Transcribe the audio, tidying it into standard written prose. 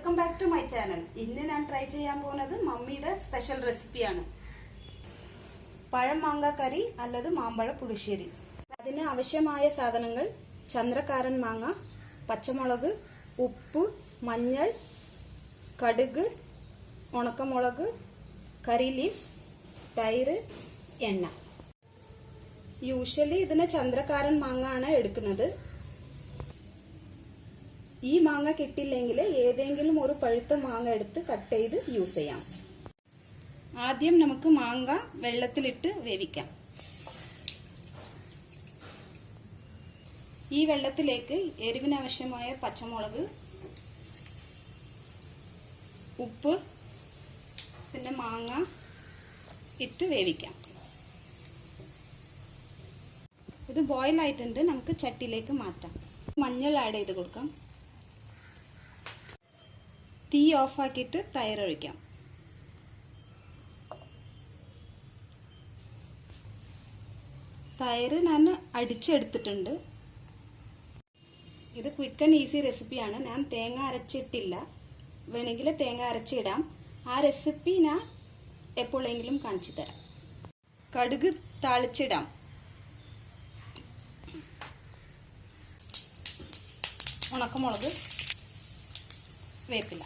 Welcome back to my channel. ഇന്ന് ഞാൻ try ചെയ്യാൻ പോകുന്നത് മമ്മിയുടെ സ്പെഷ്യൽ റെസിപ്പിയാണ്, പഴം മാങ്ങ കറി അല്ലത് മാമ്പഴ പുളിശ്ശേരി. അതിന് ആവശ്യമായ സാധനങ്ങൾ: ചന്ദ്രക്കാരൻ മാങ്ങ, പച്ചമുളക്, ഉപ്പ്, മഞ്ഞൾ, കടുക്, ഉണക്കമുളക്, കറി ലീവ്സ്, തൈര്, എണ്ണ. യൂഷ്വലി ഇതിന് ചന്ദ്രക്കാരൻ മാങ്ങ ആണ് എടുക്കുന്നത്. ഈ മാങ്ങ കിട്ടില്ലെങ്കിൽ ഏതെങ്കിലും ഒരു പഴുത്ത മാങ്ങ എടുത്ത് കട്ട് ചെയ്ത് യൂസ് ചെയ്യാം. ആദ്യം നമുക്ക് മാങ്ങ വെള്ളത്തിലിട്ട് വേവിക്കാം. ഈ വെള്ളത്തിലേക്ക് എരിവിനാവശ്യമായ പച്ചമുളക്, ഉപ്പ്, പിന്നെ മാങ്ങ ഇട്ട് വേവിക്കാം. ഇത് ബോയിൽ ആയിട്ടുണ്ട്, നമുക്ക് ചട്ടിയിലേക്ക് മാറ്റാം. മഞ്ഞൾ ആഡ് ചെയ്ത് കൊടുക്കാം. തീ ഓഫ് ആക്കിയിട്ട് തൈര് ഒഴിക്കാം. തൈര് ഞാൻ അടിച്ചെടുത്തിട്ടുണ്ട്. ഇത് ക്വിക്ക് ആൻഡ് ഈസി റെസിപ്പിയാണ്. ഞാൻ തേങ്ങ അരച്ചിട്ടില്ല, വേണമെങ്കിൽ തേങ്ങ അരച്ചിടാം. ആ റെസിപ്പി ഞാൻ എപ്പോഴെങ്കിലും കാണിച്ചു തരാം. കടുക് താളിച്ചിടാം. ഉണക്കമുളക്, വേപ്പില.